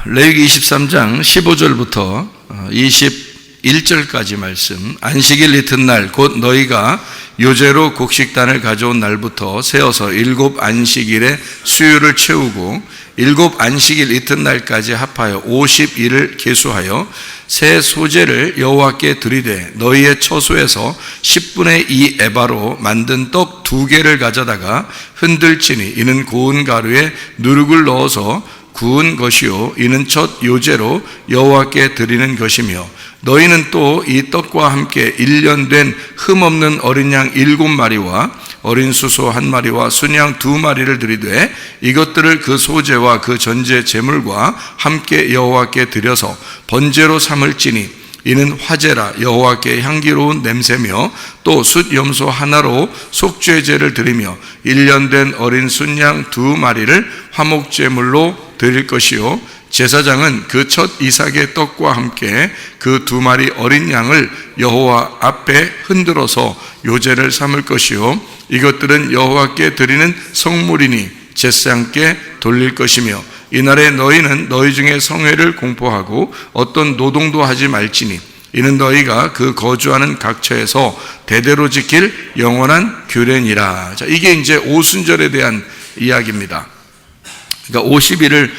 레위기 23장 15절부터 21절까지 말씀, 안식일 이튿날 곧 너희가 요제로 곡식단을 가져온 날부터 세어서 7 안식일에 수유를 채우고 7 안식일 이튿날까지 합하여 50일을 계수하여 새 소재를 여호와께 드리되 너희의 처소에서 10분의 2 에바로 만든 떡 2개를 가져다가 흔들지니 이는 고운 가루에 누룩을 넣어서 구운 것이요 이는 첫 요제로 여호와께 드리는 것이며 너희는 또 이 떡과 함께 1년 된 흠없는 어린 양 7마리와 어린 수소 1마리와 순양 2마리를 드리되 이것들을 그 소제와 그 전제 제물과 함께 여호와께 드려서 번제로 삼을지니 이는 화제라 여호와께 향기로운 냄새며 또 숫염소 하나로 속죄제를 드리며 1년 된 어린 순양 2마리를 화목제물로 드릴 것이요 제사장은 그 첫 이삭의 떡과 함께 그 2마리 어린 양을 여호와 앞에 흔들어서 요제를 삼을 것이요 이것들은 여호와께 드리는 성물이니 제사장께 돌릴 것이며 이날에 너희는 너희 중에 성회를 공포하고 어떤 노동도 하지 말지니 이는 너희가 그 거주하는 각처에서 대대로 지킬 영원한 규례니라. 자, 이게 이제 오순절에 대한 이야기입니다. 그러니까 50일을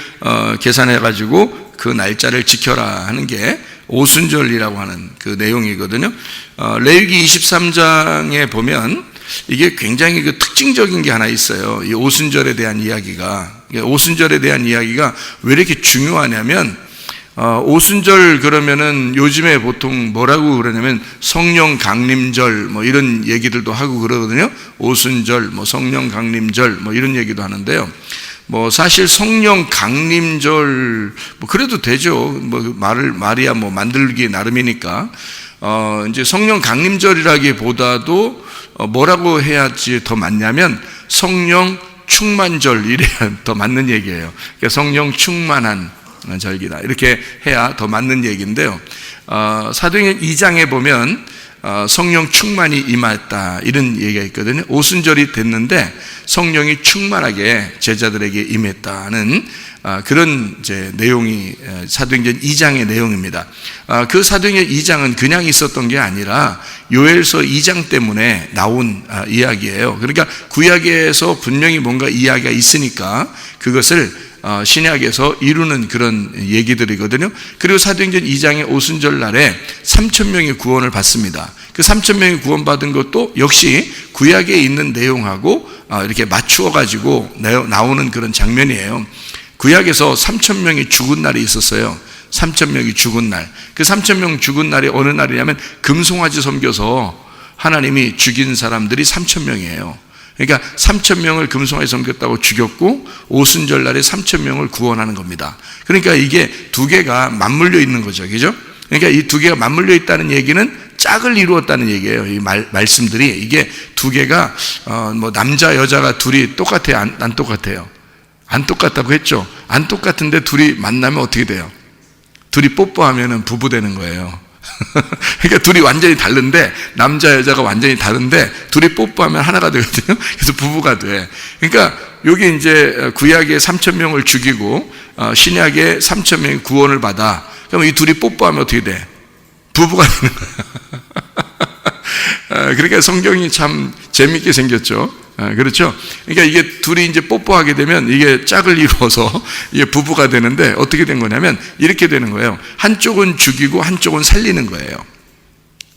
계산해 가지고 그 날짜를 지켜라 하는 게 오순절이라고 하는 그 내용이거든요. 레위기 23장에 보면 이게 굉장히 그 특징적인 게 하나 있어요. 이 오순절에 대한 이야기가. 오순절에 대한 이야기가 왜 이렇게 중요하냐면, 오순절 그러면은 요즘에 보통 뭐라고 그러냐면 성령 강림절 뭐 이런 얘기들도 하고 그러거든요. 오순절, 뭐 성령 강림절 뭐 이런 얘기도 하는데요. 뭐 사실 성령 강림절 뭐 그래도 되죠. 뭐 말이야 뭐 만들기 나름이니까. 이제 성령 강림절이라기보다도 뭐라고 해야지 더 맞냐면 성령 충만절 이래야 더 맞는 얘기예요. 그러니까 성령 충만한 절기다 이렇게 해야 더 맞는 얘기인데요. 사도행전 2장에 보면 성령 충만이 임했다 이런 얘기가 있거든요. 오순절이 됐는데 성령이 충만하게 제자들에게 임했다는 그런 이제 내용이 사도행전 2장의 내용입니다. 그 사도행전 2장은 그냥 있었던 게 아니라 요엘서 2장 때문에 나온 이야기예요. 그러니까 구약에서 분명히 뭔가 이야기가 있으니까 그것을 신약에서 이루는 그런 얘기들이거든요. 그리고 사도행전 2장의 오순절 날에 3,000명이 구원을 받습니다. 그 3,000명이 구원받은 것도 역시 구약에 있는 내용하고 이렇게 맞추어 가지고 나오는 그런 장면이에요. 구약에서 3,000명이 죽은 날이 있었어요. 3,000명이 죽은 날. 그 3,000명 죽은 날이 어느 날이냐면 금송아지 섬겨서 하나님이 죽인 사람들이 3,000명이에요. 그러니까 3,000명을 금송아지 섬겼다고 죽였고 오순절 날에 3,000명을 구원하는 겁니다. 그러니까 이게 두 개가 맞물려 있는 거죠. 그죠? 그러니까 이 두 개가 맞물려 있다는 얘기는 짝을 이루었다는 얘기예요. 이 말씀들이 이게 두 개가 뭐 남자 여자가 둘이 똑같아요? 안 똑같아요? 안 똑같다고 했죠. 안 똑같은데 둘이 만나면 어떻게 돼요? 둘이 뽀뽀하면 부부 되는 거예요. 그러니까 둘이 완전히 다른데 남자 여자가 완전히 다른데 둘이 뽀뽀하면 하나가 되거든요. 그래서 부부가 돼. 그러니까 여기 이제 구약에 3,000명을 죽이고 신약에 3,000명이 구원을 받아. 그럼 이 둘이 뽀뽀하면 어떻게 돼? 부부가 되는 거야. 그러니까 성경이 참 재밌게 생겼죠. 그렇죠? 그러니까 이게 둘이 이제 뽀뽀하게 되면 이게 짝을 이루어서 이게 부부가 되는데 어떻게 된 거냐면 이렇게 되는 거예요. 한쪽은 죽이고 한쪽은 살리는 거예요.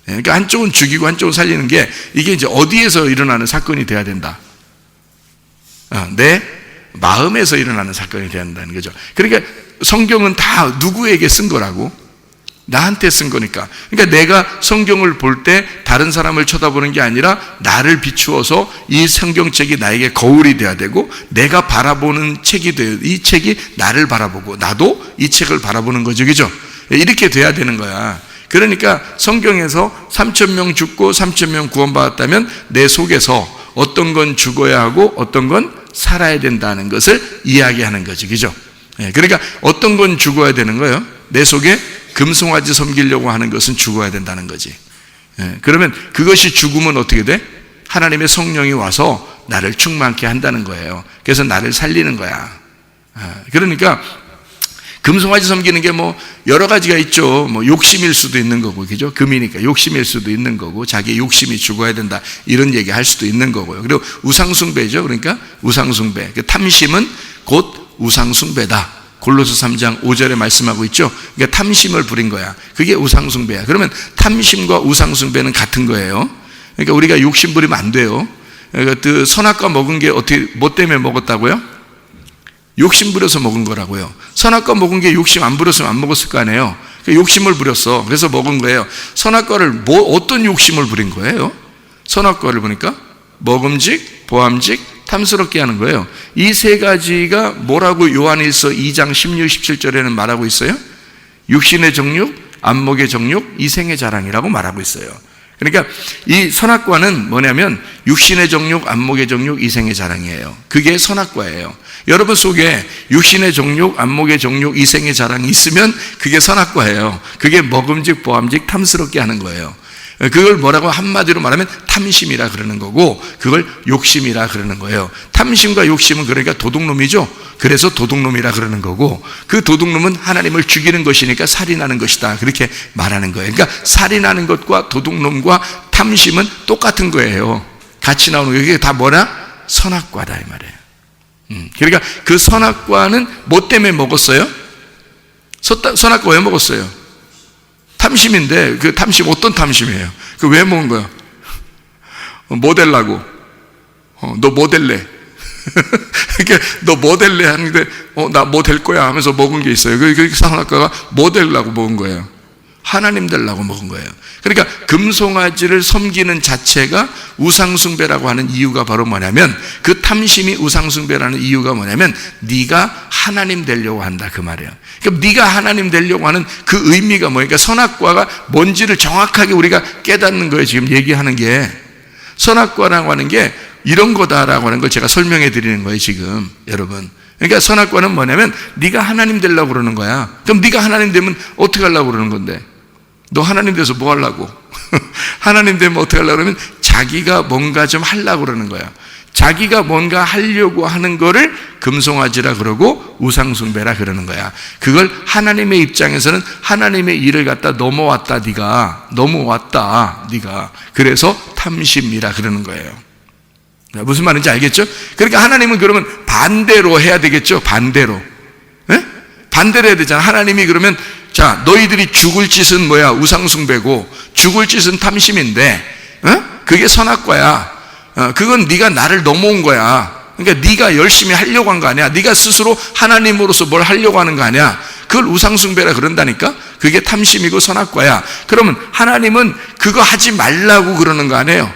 그러니까 한쪽은 죽이고 한쪽은 살리는 게 이게 이제 어디에서 일어나는 사건이 돼야 된다? 내 마음에서 일어나는 사건이 돼야 한다는 거죠. 그러니까 성경은 다 누구에게 쓴 거라고? 나한테 쓴 거니까. 그러니까 내가 성경을 볼 때 다른 사람을 쳐다보는 게 아니라 나를 비추어서 이 성경책이 나에게 거울이 돼야 되고 내가 바라보는 책이 돼요. 이 책이 나를 바라보고 나도 이 책을 바라보는 거죠. 그죠? 이렇게 돼야 되는 거야. 그러니까 성경에서 3,000명 죽고 3,000명 구원받았다면 내 속에서 어떤 건 죽어야 하고 어떤 건 살아야 된다는 것을 이야기하는 거지. 그죠? 그러니까 어떤 건 죽어야 되는 거예요. 내 속에 금송아지 섬기려고 하는 것은 죽어야 된다는 거지. 그러면 그것이 죽으면 어떻게 돼? 하나님의 성령이 와서 나를 충만케 한다는 거예요. 그래서 나를 살리는 거야. 그러니까 금송아지 섬기는 게 뭐 여러 가지가 있죠. 뭐 욕심일 수도 있는 거고, 그죠? 금이니까 욕심일 수도 있는 거고, 자기 욕심이 죽어야 된다 이런 얘기 할 수도 있는 거고요. 그리고 우상숭배죠. 그러니까 우상숭배. 탐심은 곧 우상숭배다. 골로새 3장 5절에 말씀하고 있죠. 그러니까 탐심을 부린 거야. 그게 우상숭배야. 그러면 탐심과 우상숭배는 같은 거예요. 그러니까 우리가 욕심 부리면 안 돼요. 그러니까 그 선악과 먹은 게 어떻게, 뭐 때문에 먹었다고요? 욕심 부려서 먹은 거라고요. 선악과 먹은 게 욕심 안 부렸으면 안 먹었을 거 아니에요. 그러니까 욕심을 부렸어. 그래서 먹은 거예요. 선악과를 어떤 욕심을 부린 거예요? 선악과를 보니까 먹음직, 보암직, 탐스럽게 하는 거예요. 이 세 가지가 뭐라고 요한일서 2장 16, 17절에는 말하고 있어요? 육신의 정욕, 안목의 정욕, 이생의 자랑이라고 말하고 있어요. 그러니까 이 선악과는 뭐냐면 육신의 정욕, 안목의 정욕, 이생의 자랑이에요. 그게 선악과예요. 여러분 속에 육신의 정욕, 안목의 정욕, 이생의 자랑이 있으면 그게 선악과예요. 그게 먹음직, 보암직, 탐스럽게 하는 거예요. 그걸 뭐라고 한마디로 말하면 탐심이라 그러는 거고, 그걸 욕심이라 그러는 거예요. 탐심과 욕심은 그러니까 도둑놈이죠. 그래서 도둑놈이라 그러는 거고, 그 도둑놈은 하나님을 죽이는 것이니까 살인하는 것이다, 그렇게 말하는 거예요. 그러니까 살인하는 것과 도둑놈과 탐심은 똑같은 거예요. 같이 나오는 거예요. 이게 다 뭐냐? 선악과다 이 말이에요. 그러니까 그 선악과는 뭐 때문에 먹었어요? 선악과 왜 먹었어요? 탐심인데, 그 탐심 어떤 탐심이에요? 그 왜 먹은 거야? 모델라고. 너 모델래. 그러니까 너 모델래 하는데, 나 뭐 될 거야 하면서 먹은 게 있어요. 그 선악과가 모델라고 먹은 거예요. 하나님 되려고 먹은 거예요. 그러니까 금송아지를 섬기는 자체가 우상숭배라고 하는 이유가 바로 뭐냐면, 그 탐심이 우상숭배라는 이유가 뭐냐면 네가 하나님 되려고 한다 그 말이에요. 그러니까 네가 하나님 되려고 하는 그 의미가 뭐예요? 그러니까 선악과가 뭔지를 정확하게 우리가 깨닫는 거예요. 지금 얘기하는 게 선악과라고 하는 게 이런 거다라고 하는 걸 제가 설명해 드리는 거예요 지금 여러분. 그러니까 선악과는 뭐냐면 네가 하나님 되려고 그러는 거야. 그럼 네가 하나님 되면 어떻게 하려고 그러는 건데? 너 하나님 돼서 뭐 하려고? 하나님 되면 어떻게 하려고 그러면 자기가 뭔가 좀 하려고 그러는 거야. 자기가 뭔가 하려고 하는 거를 금송아지라 그러고 우상숭배라 그러는 거야. 그걸 하나님의 입장에서는 하나님의 일을 갖다 넘어왔다 네가. 넘어왔다 네가. 그래서 탐심이라 그러는 거예요. 무슨 말인지 알겠죠? 그러니까 하나님은 그러면 반대로 해야 되겠죠? 반대로. 네? 반대로 해야 되잖아. 하나님이 그러면 자, 너희들이 죽을 짓은 뭐야? 우상숭배고, 죽을 짓은 탐심인데, 그게 선악과야. 그건 네가 나를 넘어온 거야. 그러니까 네가 열심히 하려고 한 거 아니야. 네가 스스로 하나님으로서 뭘 하려고 하는 거 아니야. 그걸 우상숭배라 그런다니까. 그게 탐심이고 선악과야. 그러면 하나님은 그거 하지 말라고 그러는 거 아니에요.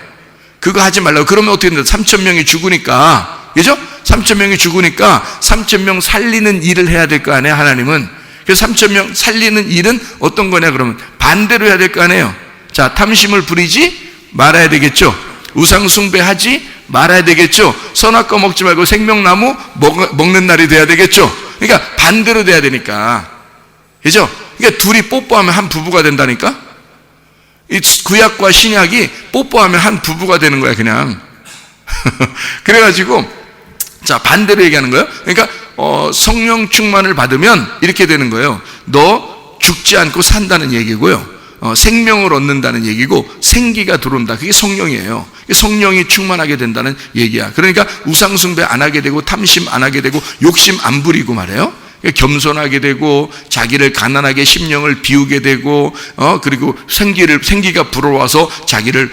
그거 하지 말라고. 그러면 어떻게 된다? 3,000명이 죽으니까, 그죠? 3,000명이 죽으니까 3,000명 살리는 일을 해야 될 거 아니에요, 하나님은. 그래서 3,000명 살리는 일은 어떤 거냐 그러면 반대로 해야 될 거 아니에요. 자, 탐심을 부리지 말아야 되겠죠. 우상숭배하지 말아야 되겠죠. 선악과 먹지 말고 생명나무 먹는 날이 돼야 되겠죠. 그러니까 반대로 돼야 되니까, 그죠? 그러니까 둘이 뽀뽀하면 한 부부가 된다니까. 이 구약과 신약이 뽀뽀하면 한 부부가 되는 거야 그냥. 그래가지고 자, 반대로 얘기하는 거예요. 그러니까 성령 충만을 받으면 이렇게 되는 거예요. 너 죽지 않고 산다는 얘기고요. 생명을 얻는다는 얘기고, 생기가 들어온다. 그게 성령이에요. 성령이 충만하게 된다는 얘기야. 그러니까 우상숭배 안 하게 되고, 탐심 안 하게 되고, 욕심 안 부리고 말이에요. 겸손하게 되고, 자기를 가난하게 심령을 비우게 되고, 그리고 생기가 불어와서 자기를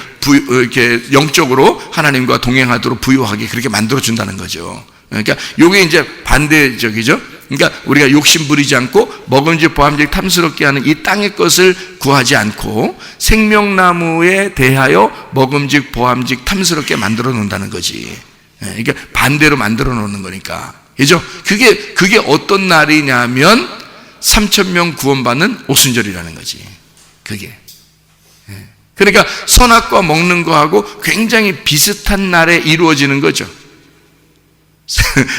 이렇게 영적으로 하나님과 동행하도록 부유하게 그렇게 만들어준다는 거죠. 그러니까 요게 이제 반대적이죠. 그러니까 우리가 욕심 부리지 않고 먹음직, 보암직, 탐스럽게 하는 이 땅의 것을 구하지 않고 생명나무에 대하여 먹음직, 보암직, 탐스럽게 만들어 놓는다는 거지. 그러니까 반대로 만들어 놓는 거니까. 그죠? 그게 어떤 날이냐면 3,000명 구원받는 오순절이라는 거지. 그게. 그러니까 선악과 먹는 거하고 굉장히 비슷한 날에 이루어지는 거죠.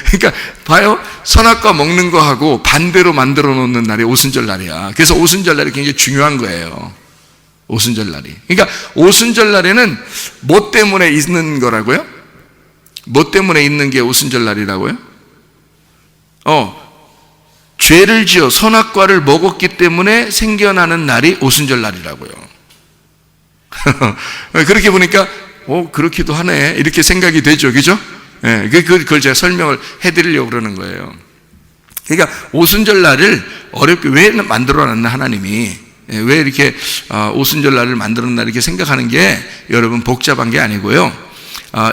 그러니까 봐요. 선악과 먹는 거하고 반대로 만들어 놓는 날이 오순절 날이야. 그래서 오순절 날이 굉장히 중요한 거예요. 오순절 날이. 그러니까 오순절 날에는 뭐 때문에 있는 거라고요? 뭐 때문에 있는 게 오순절 날이라고요? 죄를 지어 선악과를 먹었기 때문에 생겨나는 날이 오순절 날이라고요. 그렇게 보니까 그렇기도 하네 이렇게 생각이 되죠, 그죠? 예, 그걸 제가 설명을 해드리려고 그러는 거예요. 그러니까 오순절 날을 어렵게 왜 만들어놨나 하나님이, 왜 이렇게 오순절 날을 만들어놨나 이렇게 생각하는 게 여러분 복잡한 게 아니고요.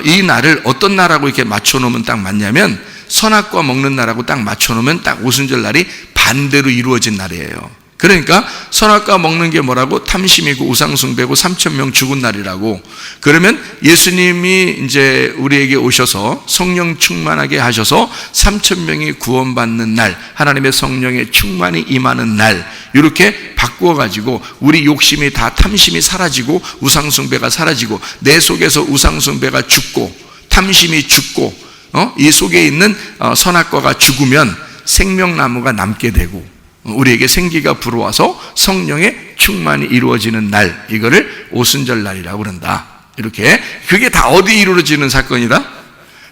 이 날을 어떤 날하고 이렇게 맞춰놓으면 딱 맞냐면 선악과 먹는 날하고 딱 맞춰놓으면 딱 오순절 날이 반대로 이루어진 날이에요. 그러니까 선악과 먹는 게 뭐라고? 탐심이고 우상숭배고 3,000명 죽은 날이라고. 그러면 예수님이 이제 우리에게 오셔서 성령 충만하게 하셔서 3,000명이 구원받는 날, 하나님의 성령의 충만이 임하는 날, 이렇게 바꾸어가지고 우리 욕심이 다 탐심이 사라지고 우상숭배가 사라지고 내 속에서 우상숭배가 죽고 탐심이 죽고 이 속에 있는 선악과가 죽으면 생명나무가 남게 되고 우리에게 생기가 불어와서 성령의 충만이 이루어지는 날, 이거를 오순절 날이라고 그런다. 이렇게. 그게 다 어디 이루어지는 사건이다?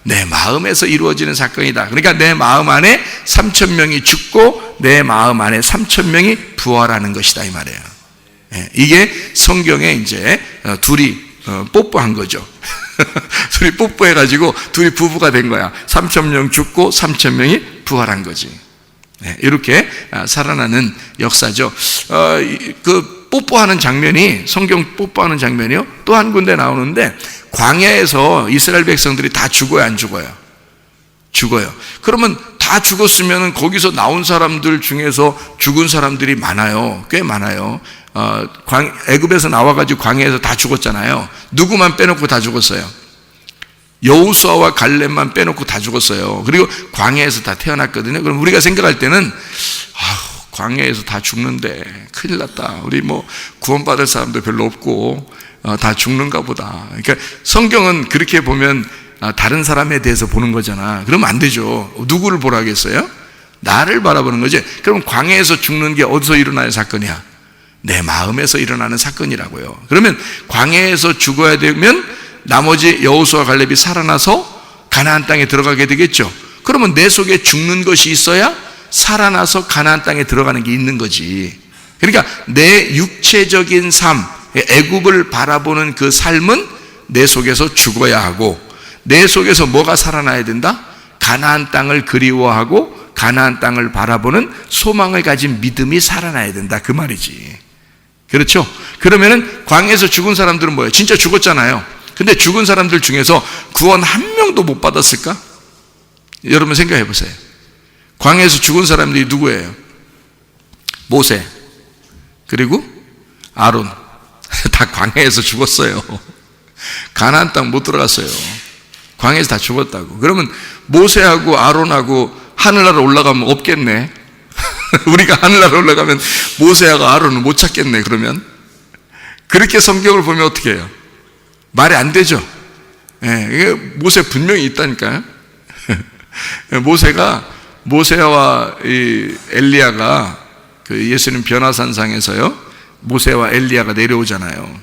내 마음에서 이루어지는 사건이다. 그러니까 내 마음 안에 3,000명이 죽고 내 마음 안에 3,000명이 부활하는 것이다 이 말이에요. 이게 성경에 이제 둘이 뽀뽀한 거죠. 둘이 뽀뽀해가지고 둘이 부부가 된 거야. 3,000명 죽고 3,000명이 부활한 거지. 이렇게 살아나는 역사죠. 그 뽀뽀하는 장면이, 성경 뽀뽀하는 장면이요, 또 한 군데 나오는데, 광야에서 이스라엘 백성들이 다 죽어요, 안 죽어요? 죽어요. 그러면 다 죽었으면 거기서 나온 사람들 중에서 죽은 사람들이 많아요. 꽤 많아요. 애굽에서 나와가지고 광야에서 다 죽었잖아요. 누구만 빼놓고 다 죽었어요? 여호수아와 갈렙만 빼놓고 다 죽었어요. 그리고 광야에서 다 태어났거든요. 그럼 우리가 생각할 때는 광야에서 다 죽는데 큰일 났다. 우리 구원받을 사람도 별로 없고 다 죽는가 보다. 그러니까 성경은 그렇게 보면 다른 사람에 대해서 보는 거잖아. 그러면 안 되죠. 누구를 보라겠어요? 나를 바라보는 거지. 그럼 광야에서 죽는 게 어디서 일어나는 사건이야? 내 마음에서 일어나는 사건이라고요. 그러면 광야에서 죽어야 되면 나머지 여호수아 갈렙이 살아나서 가나안 땅에 들어가게 되겠죠. 그러면 내 속에 죽는 것이 있어야 살아나서 가나안 땅에 들어가는 게 있는 거지. 그러니까 내 육체적인 삶, 애굽을 바라보는 그 삶은 내 속에서 죽어야 하고, 내 속에서 뭐가 살아나야 된다? 가나안 땅을 그리워하고 가나안 땅을 바라보는 소망을 가진 믿음이 살아나야 된다, 그 말이지. 그렇죠? 그러면은 광야에서 죽은 사람들은 뭐예요? 진짜 죽었잖아요. 근데 죽은 사람들 중에서 구원 한 명도 못 받았을까? 여러분 생각해 보세요. 광야에서 죽은 사람들이 누구예요? 모세, 그리고 아론. 다 광야에서 죽었어요. 가나안 땅 못 들어갔어요. 광야에서 다 죽었다고. 그러면 모세하고 아론하고 하늘나라 올라가면 없겠네. 우리가 하늘나라 올라가면 모세하고 아론은 못 찾겠네. 그러면 그렇게 성경을 보면 어떻게 해요? 말이 안 되죠. 이게 모세 분명히 있다니까요. 모세와 이 엘리야가 그 예수님 변화산상에서요, 모세와 엘리야가 내려오잖아요.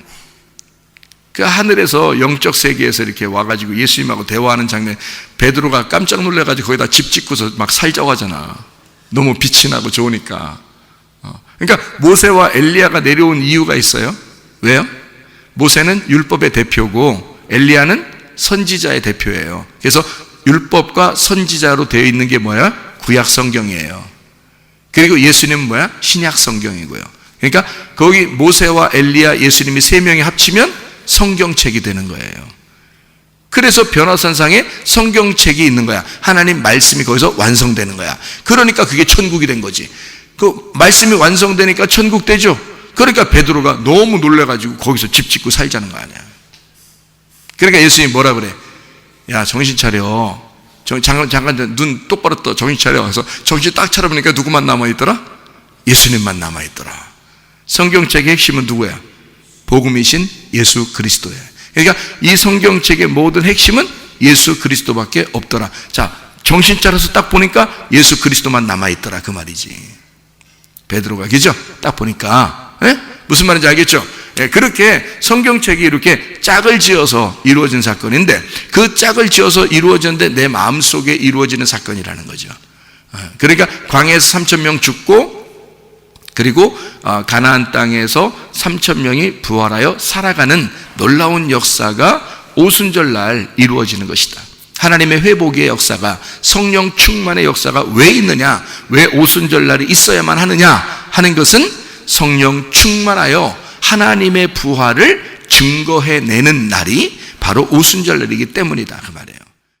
그 하늘에서 영적 세계에서 이렇게 와가지고 예수님하고 대화하는 장면, 베드로가 깜짝 놀래가지고 거기다 집 짓고서 막 살자고 하잖아. 너무 빛이 나고 좋으니까. 그러니까 모세와 엘리야가 내려온 이유가 있어요. 왜요? 모세는 율법의 대표고 엘리야는 선지자의 대표예요. 그래서 율법과 선지자로 되어 있는 게 뭐야? 구약 성경이에요. 그리고 예수님은 뭐야? 신약 성경이고요. 그러니까 거기 모세와 엘리야, 예수님이 세 명이 합치면 성경책이 되는 거예요. 그래서 변화산상에 성경책이 있는 거야. 하나님 말씀이 거기서 완성되는 거야. 그러니까 그게 천국이 된 거지. 그 말씀이 완성되니까 천국 되죠. 그러니까 베드로가 너무 놀래가지고 거기서 집 짓고 살자는 거 아니야. 그러니까 예수님이 뭐라 그래? 야, 정신 차려. 잠깐 눈 똑바로 떠. 정신 차려. 그래서 정신 딱 차려보니까 누구만 남아있더라? 예수님만 남아있더라. 성경책의 핵심은 누구야? 복음이신 예수 그리스도예요. 그러니까 이 성경책의 모든 핵심은 예수 그리스도밖에 없더라. 자, 정신 차려서 딱 보니까 예수 그리스도만 남아있더라, 그 말이지. 베드로가, 그죠? 딱 보니까. 무슨 말인지 알겠죠? 그렇게 성경책이 이렇게 짝을 지어서 이루어진 사건인데, 그 짝을 지어서 이루어졌는데 내 마음속에 이루어지는 사건이라는 거죠. 그러니까 광야에서 3,000명 죽고 그리고 가나안 땅에서 3,000명이 부활하여 살아가는 놀라운 역사가 오순절날 이루어지는 것이다. 하나님의 회복의 역사가, 성령 충만의 역사가 왜 있느냐, 왜 오순절날이 있어야만 하느냐 하는 것은 성령 충만하여 하나님의 부활을 증거해내는 날이 바로 오순절날이기 때문이다.